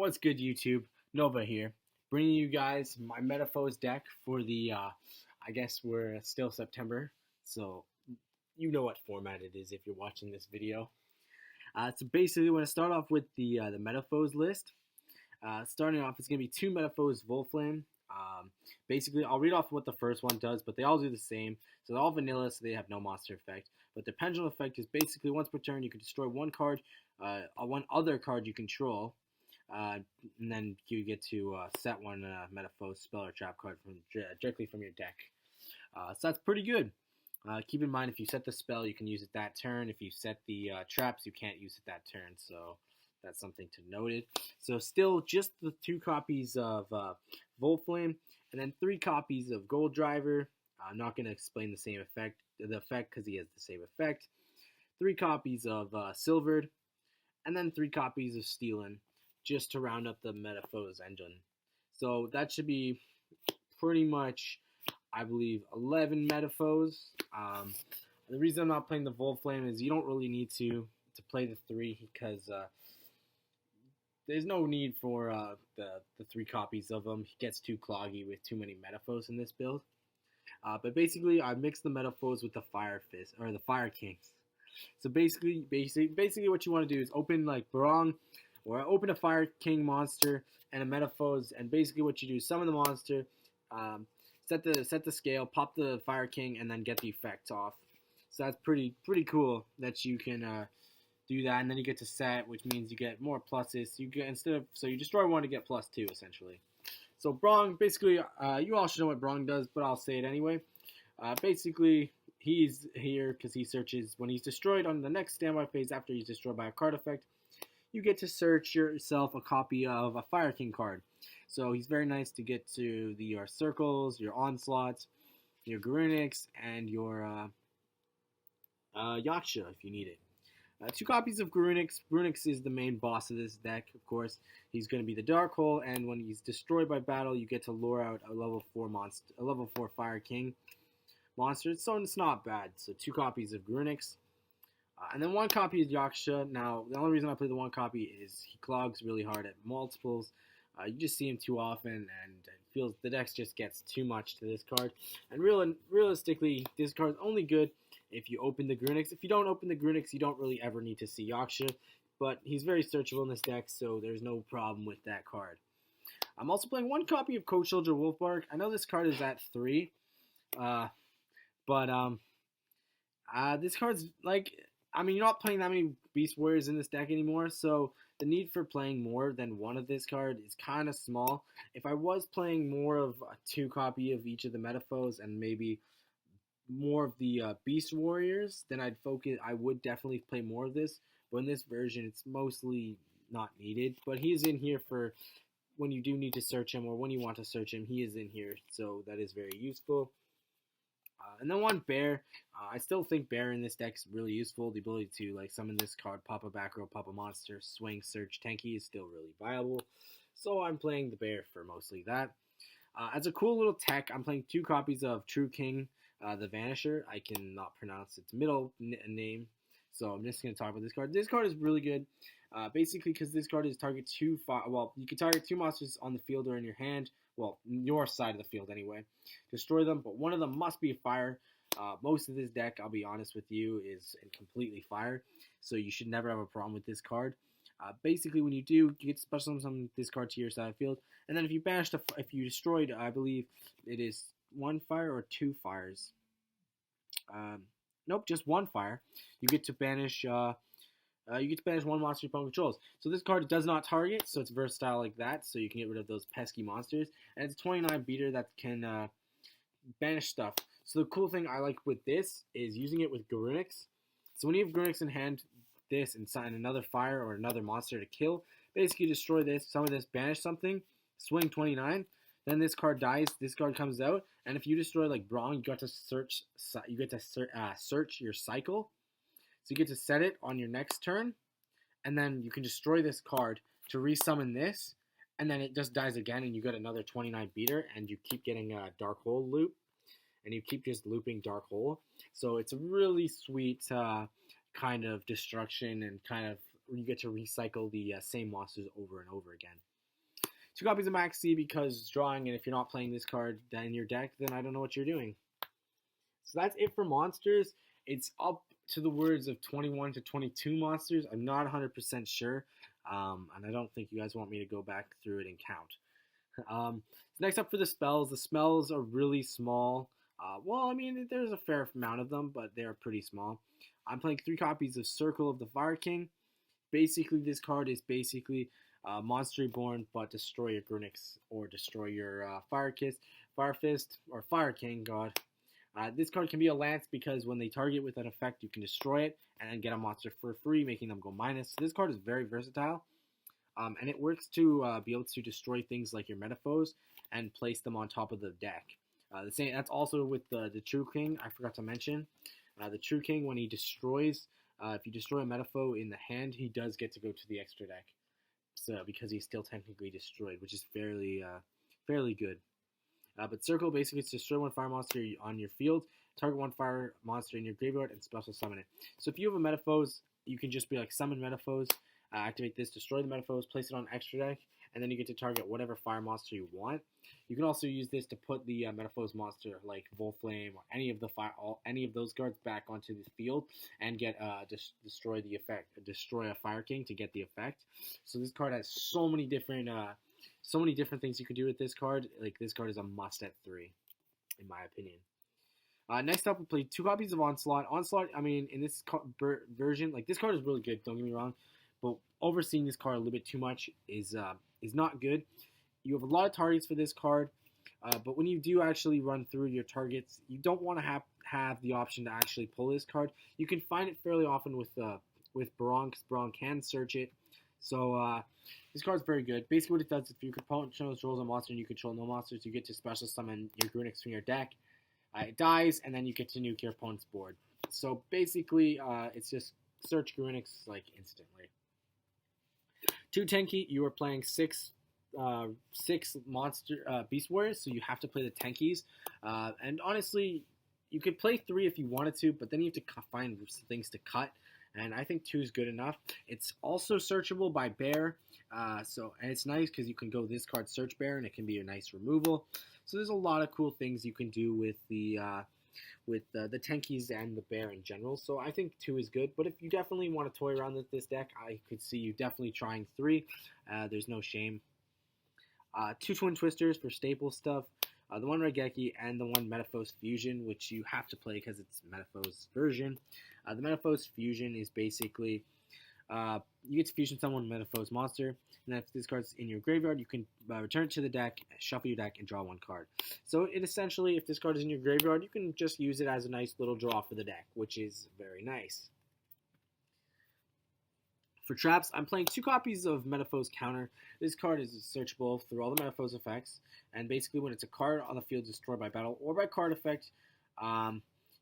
What's good, YouTube? Nova here, bringing you guys my Metafoes deck for the, I guess we're still September, so you know what format it is if you're watching this video. So basically, we're going to start off with the Metafoes list. Starting off, it's going to be two Metafoes Volflame. Basically, I'll read off what the first one does, but they all do the same. So they're all vanilla, so they have no monster effect. But the pendulum effect is basically once per turn, you can destroy one card, one other card you control. And then you get to set one Metaphose spell or trap card directly from your deck. So that's pretty good. Keep in mind, if you set the spell, you can use it that turn. If you set the traps, you can't use it that turn. So that's something to note. So still just the 2 copies of Volflame, and then 3 copies of Gold Driver. I'm not going to explain the effect because he has the same effect. 3 copies of Silvered, and then 3 copies of Steelin, just to round up the Metaphose engine. So that should be pretty much, I believe, 11 Metaphose. The reason I'm not playing the Volflame is you don't really need to play the 3 because there's no need for the 3 copies of him. He gets too cloggy with too many Metaphose in this build. But basically, I mixed the Metaphose with the Fire Fist or the Fire Kings. So basically, what you want to do is open like Barong, or open a Fire King monster and a Metaphose, and basically what you do is summon the monster, set the scale, pop the Fire King, and then get the effects off. So that's pretty cool that you can do that, and then you get to set, which means you get more pluses. You get so you destroy one to get +2 essentially. So Brong, basically, you all should know what Brong does, but I'll say it anyway. Basically, he's here because he searches when he's destroyed on the next standby phase after he's destroyed by a card effect. You get to search yourself a copy of a Fire King card. So he's very nice to get to your circles, your onslaughts, your Garunix, and your Yaksha if you need it. 2 copies of Garunix. Garunix is the main boss of this deck, of course. He's going to be the Dark Hole, and when he's destroyed by battle, you get to lure out a level 4 Fire King monster. So it's not bad. So 2 copies of Garunix. And then 1 copy of Yaksha. Now, the only reason I play the 1 copy is he clogs really hard at multiples. You just see him too often, and it feels the deck just gets too much to this card. And realistically, this card's only good if you open the Garunix. If you don't open the Garunix, you don't really ever need to see Yaksha. But he's very searchable in this deck, so there's no problem with that card. I'm also playing 1 copy of Coach Soldier Wolfbark. I know this card is at 3, but this card's like, I mean, you're not playing that many Beast Warriors in this deck anymore, so the need for playing more than 1 of this card is kind of small. If I was playing more of a 2 copy of each of the Metaphos and maybe more of the Beast Warriors, then I would definitely play more of this. But in this version, it's mostly not needed. But he is in here for when you do need to search him or when you want to search him. He is in here, so that is very useful. And then 1 Bear. I still think Bear in this deck is really useful. The ability to like summon this card, pop a back row, pop a monster, swing, search, tanky is still really viable. So I'm playing the Bear for mostly that. As a cool little tech, I'm playing 2 copies of True King, the Vanisher. I cannot pronounce its middle name, so I'm just going to talk about this card. This card is really good, basically because this card is target 2. Well, you can target 2 monsters on the field or in your hand. Well, your side of the field anyway. Destroy them, but one of them must be a fire. Most of this deck, I'll be honest with you, is completely fire, so you should never have a problem with this card. Basically, when you do, you get to special summon this card to your side of the field, and then if you destroyed, I believe it is 1 fire or 2 fires. Nope, just 1 fire. You get to banish. You get to banish 1 monster your opponent controls. So this card does not target, so it's versatile like that. So you can get rid of those pesky monsters, and it's a 29 beater that can banish stuff. So the cool thing I like with this is using it with Garunix. So when you have Garunix in hand, this and sign another fire or another monster to kill, basically destroy this, summon this, banish something, swing 29. Then this card dies. This card comes out, and if you destroy like Brong, you got to search. You get to search your cycle. So you get to set it on your next turn, and then you can destroy this card to resummon this, and then it just dies again, and you get another 29 beater, and you keep getting a Dark Hole loop, and you keep just looping Dark Hole. So it's a really sweet kind of destruction, and kind of you get to recycle the same monsters over and over again. 2 copies of Max C because drawing, and if you're not playing this card in your deck, then I don't know what you're doing. So that's it for monsters. It's up to the words of 21 to 22 monsters. I'm not 100% sure, and I don't think you guys want me to go back through it and count. Next up for the spells. The spells are really small. Well, I mean, there's a fair amount of them, but they're pretty small. I'm playing 3 copies of Circle of the Fire King. Basically, this card is basically Monster Reborn, but destroy your Grunix or destroy your Fire Fist, or Fire King, God. This card can be a Lance because when they target with an effect, you can destroy it and then get a monster for free, making them go minus. So this card is very versatile, and it works to be able to destroy things like your Metafoes and place them on top of the deck. The same. That's also with the True King. I forgot to mention the True King when he destroys. If you destroy a Metafoe in the hand, he does get to go to the extra deck. So because he's still technically destroyed, which is fairly good. But Circle basically is destroy 1 fire monster on your field, target 1 fire monster in your graveyard, and special summon it. So if you have a Metafoes, you can just be like summon Metafoes, activate this, destroy the Metafoes, place it on extra deck, and then you get to target whatever fire monster you want. You can also use this to put the Metafoes monster like Volflame or any of those cards back onto the field and get destroy the effect, destroy a Fire King to get the effect. So this card has so many different things you can do with this card. Like, this card is a must at 3, in my opinion. Next up, we play 2 copies of Onslaught. Onslaught, I mean, in this version, like, this card is really good. Don't get me wrong, but overseeing this card a little bit too much is not good. You have a lot of targets for this card, but when you do actually run through your targets, you don't want to have the option to actually pull this card. You can find it fairly often with Braun, because Braun can search it. So this card is very good. Basically what it does, if your opponent controls a monster and you control no monsters, you get to special summon your Grunix from your deck. It dies, and then you get to nuke your opponent's board. So basically, it's just search Grunix like instantly. 2 Tenki, you are playing 6 monster Beast Warriors, so you have to play the Tenkies. And honestly, you could play 3 if you wanted to, but then you have to find things to cut. And I think 2 is good enough. It's also searchable by Bear, and it's nice because you can go this card search Bear, and it can be a nice removal. So there's a lot of cool things you can do with the Tenkies and the Bear in general. So I think 2 is good. But if you definitely want to toy around with this deck, I could see you definitely trying 3. There's no shame. 2 Twin Twisters for staple stuff. The 1 Regeki and the 1 Metafoes Fusion, which you have to play because it's Metafoes version. The Metafoes Fusion is basically you get to fusion someone Metafoes monster, and if this card's in your graveyard, you can return it to the deck, shuffle your deck, and draw 1 card. So it essentially, if this card is in your graveyard, you can just use it as a nice little draw for the deck, which is very nice. For traps, I'm playing 2 copies of Metafoes Counter. This card is searchable through all the Metafoes effects, and basically when it's a card on the field destroyed by battle or by card effect,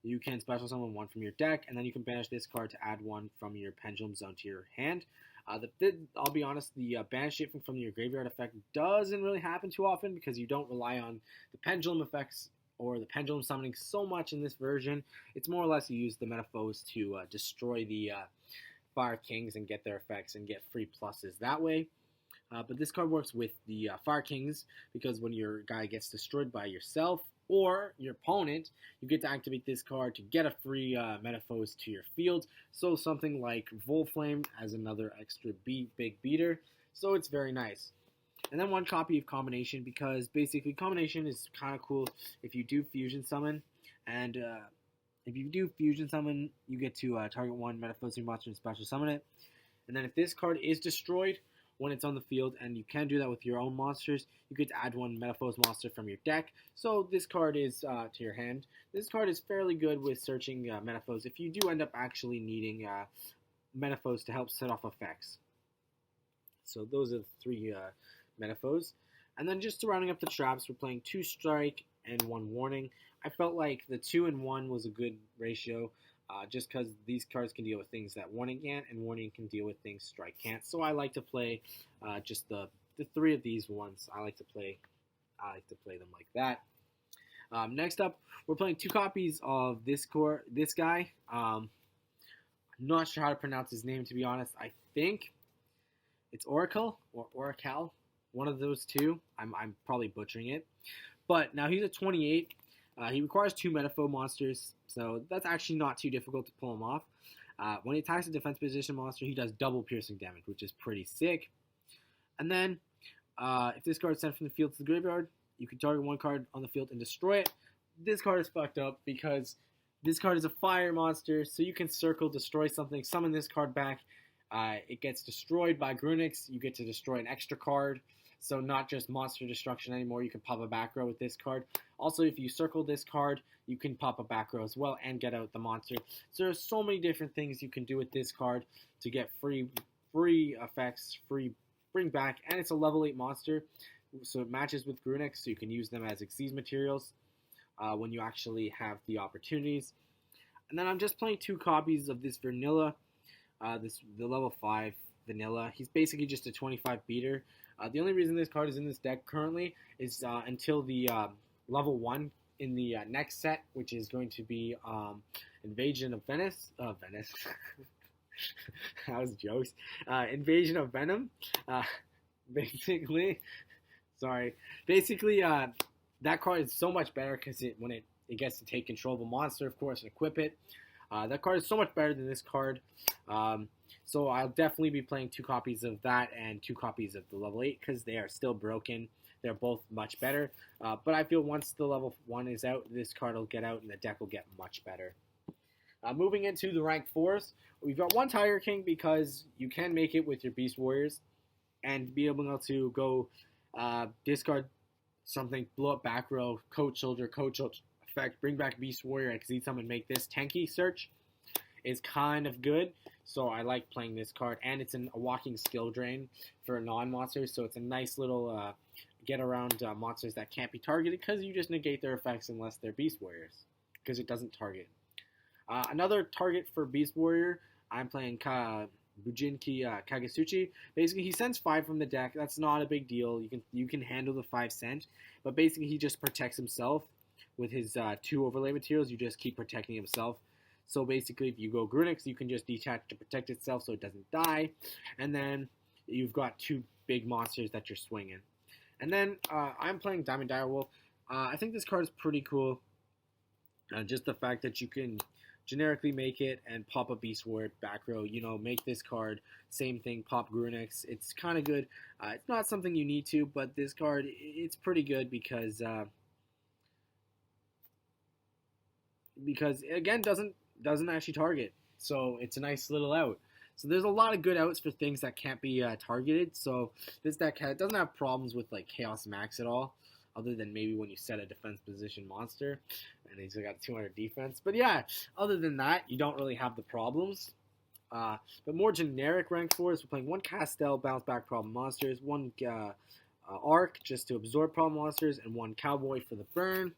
you can special summon 1 from your deck, and then you can banish this card to add 1 from your Pendulum Zone to your hand. I'll be honest, the banish it from your graveyard effect doesn't really happen too often because you don't rely on the Pendulum effects or the Pendulum summoning so much in this version. It's more or less you use the Metafoes to destroy the Fire Kings and get their effects and get free pluses that way. But this card works with the Fire Kings because when your guy gets destroyed by yourself or your opponent, you get to activate this card to get a free Metafoes to your field. So something like Volflame as another extra big beater. So it's very nice. And then 1 copy of Combination, because basically Combination is kind of cool if you do Fusion Summon. And if you do Fusion Summon, you get to target 1 Metafoes monster and special summon it. And then if this card is destroyed when it's on the field, and you can do that with your own monsters, you get to add 1 Metafoes monster from your deck. So this card is to your hand. This card is fairly good with searching Metafoes if you do end up actually needing Metafoes to help set off effects. So those are the 3 Metafoes. And then just rounding up the traps, we're playing 2 Strike and 1 Warning. I felt like the 2 and 1 was a good ratio, just because these cards can deal with things that Warning can't, and Warning can deal with things Strike can't. So I like to play just the 3 of these ones. I like to play them like that. Next up, we're playing 2 copies of this guy. I'm not sure how to pronounce his name, to be honest. I think it's Oracle or Oracle, one of those two. I'm probably butchering it. But now he's a 28. He requires 2 Metafoe monsters, so that's actually not too difficult to pull him off. When he attacks a defense position monster, he does double piercing damage, which is pretty sick. And then, if this card is sent from the field to the graveyard, you can target one card on the field and destroy it. This card is fucked up because this card is a fire monster, so you can circle, destroy something, summon this card back. It gets destroyed by Grunix. You get to destroy an extra card. So not just monster destruction anymore. You can pop a back row with this card. Also, if you circle this card, you can pop a back row as well and get out the monster. So there's so many different things you can do with this card to get free effects, free bring back, and it's a level 8 monster. So it matches with Grunix, so you can use them as Xyz materials when you actually have the opportunities. And then I'm just playing 2 copies of this vanilla, the level 5 vanilla. He's basically just a 25 beater. The only reason this card is in this deck currently is until the level 1 in the next set, which is going to be Invasion of Venice. Venice. That was jokes. Invasion of Venom. Basically, sorry. Basically, that card is so much better because when it gets to take control of a monster, of course, and equip it. That card is so much better than this card. So I'll definitely be playing 2 copies of that and 2 copies of the level 8 because they are still broken. They're both much better. But I feel once the level 1 is out, this card will get out and the deck will get much better. Moving into the rank 4s, we've got 1 Fire King because you can make it with your Beast Warriors and be able to go discard something, blow up back row, coach soldier effect, bring back Beast Warrior, Xyz summon, and make this tanky search is kind of good. So I like playing this card, and it's a walking skill drain for non-monsters, so it's a nice little get around monsters that can't be targeted because you just negate their effects unless they're Beast Warriors, because it doesn't target. Another target for Beast Warrior, I'm playing Bujinki Kagasuchi. Basically, he sends 5 from the deck. That's not a big deal. You can handle the 5 cent, but basically he just protects himself with his 2 overlay materials. You just keep protecting himself. So basically, if you go Grunix, you can just detach to protect itself so it doesn't die. And then you've got 2 big monsters that you're swinging. And then I'm playing Diamond Direwolf. I think this card is pretty cool. Just the fact that you can generically make it and pop a Beast Warrior back row. Make this card. Same thing, pop Grunix. It's kind of good. It's not something you need to, but this card, it's pretty good because again, doesn't actually target. So it's a nice little out. So there's a lot of good outs for things that can't be targeted. So this deck doesn't have problems with like Chaos Max at all, other than maybe when you set a defense position monster and he's got 200 defense. But yeah, other than that, you don't really have the problems. But more generic rank 4s, we're playing 1 Castel, bounce back problem monsters, 1 Arc just to absorb problem monsters, and 1 Cowboy for the burn.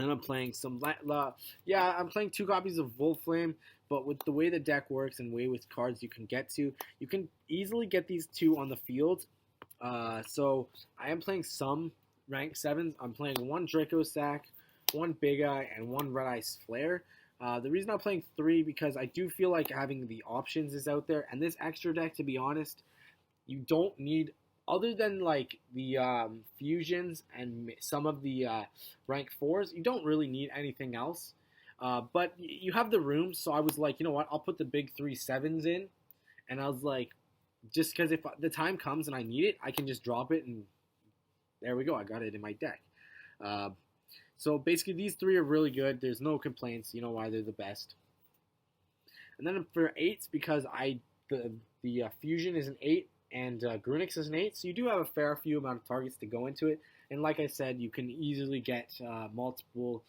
And I'm playing I'm playing 2 copies of Wolfflame, but with the way the deck works and way with cards you can get to, you can easily get these 2 on the field. So I am playing some rank 7s. I'm playing 1 Draco Sack, 1 Big Eye, and 1 Red Ice Flare. The reason I'm playing 3 because I do feel like having the options is out there, and this extra deck, to be honest, you don't need, other than like the fusions and some of the rank 4s, you don't really need anything else. But you have the room, so I was like, you know what, I'll put the big 3 7s in, and I was like, just because if the time comes and I need it, I can just drop it, and there we go, I got it in my deck. So basically, these 3 are really good. There's no complaints. You know why they're the best. And then for 8s, because the fusion is an 8 and Grunix is an 8, so you do have a fair few amount of targets to go into it. And like I said, you can easily get multiple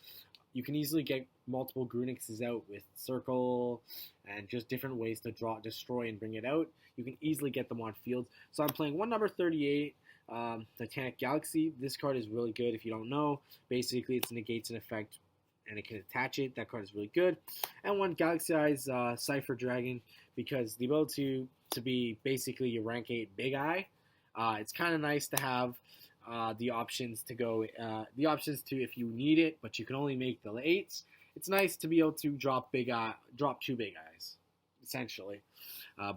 Grunixes out with Circle and just different ways to destroy, and bring it out. You can easily get them on field. So I'm playing 1 number 38, Titanic Galaxy. This card is really good if you don't know. Basically, it negates an effect and it can attach it. That card is really good. And 1 Galaxy Eyes Cypher Dragon, because the ability to be basically your rank 8 Big Eye. It's kind of nice to have the options to go, if you need it, but you can only make the 8s. It's nice to be able to drop 2 Big Eyes. essentially,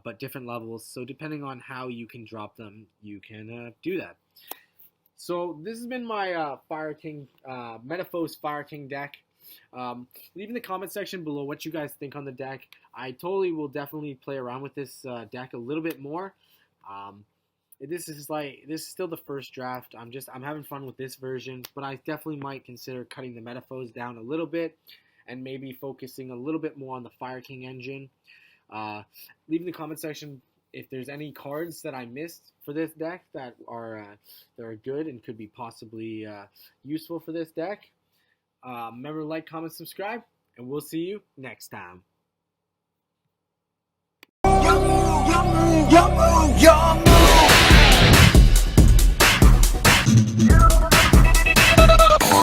but different levels. So depending on how you can drop them, you can do that. So this has been my Fire King Metafoes Fire King deck. Leave in the comment section below what you guys think on the deck. I totally will definitely play around with this deck a little bit more. This is still the first draft. I'm having fun with this version, but I definitely might consider cutting the Metafoes down a little bit and maybe focusing a little bit more on the Fire King engine. Leave in the comment section if there's any cards that I missed for this deck that are good and could be possibly useful for this deck. Remember to like, comment, subscribe, and we'll see you next time.